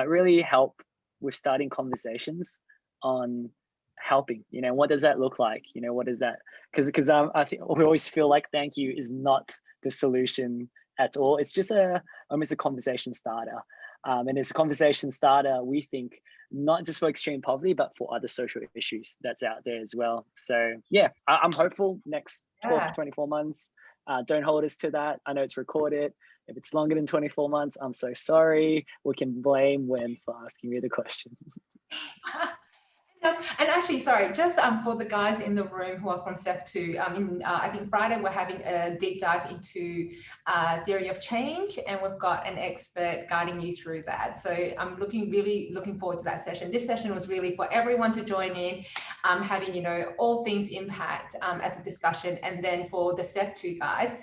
really help with starting conversations on helping? You know, what does that look like? You know, what is that? Because I think we always feel like thank you is not the solution at all. It's just almost a conversation starter. And it's a conversation starter, we think, not just for extreme poverty, but for other social issues that's out there as well. So yeah, I'm hopeful next 12 to 24 months. Don't hold us to that. I know it's recorded. If it's longer than 24 months, I'm so sorry. We can blame Wen for asking me the question. And actually, sorry, just for the guys in the room who are from Seth2, I think Friday we're having a deep dive into theory of change, and we've got an expert guiding you through that. So I'm really looking forward to that session. This session was really for everyone to join in, having, you know, all things impact as a discussion. And then for the Seth2 guys,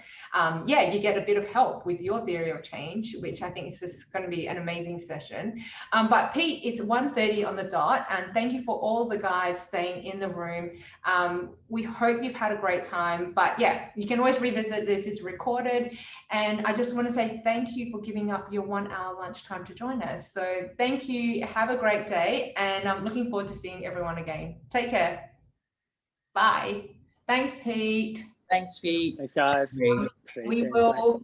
yeah, you get a bit of help with your theory of change, which I think is just going to be an amazing session. But Pete, it's 1:30 on the dot, and thank you for all the guys staying in the room. We hope you've had a great time, but yeah, you can always revisit this. It's recorded, and I just want to say thank you for giving up your 1 hour lunchtime to join us. So thank you, have a great day, and I'm looking forward to seeing everyone again. Take care. Bye. Thanks, Pete. Thanks, Pete. Thanks, guys. We will.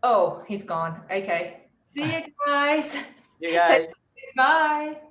Oh, he's gone. Okay. See you guys. See you guys. Bye.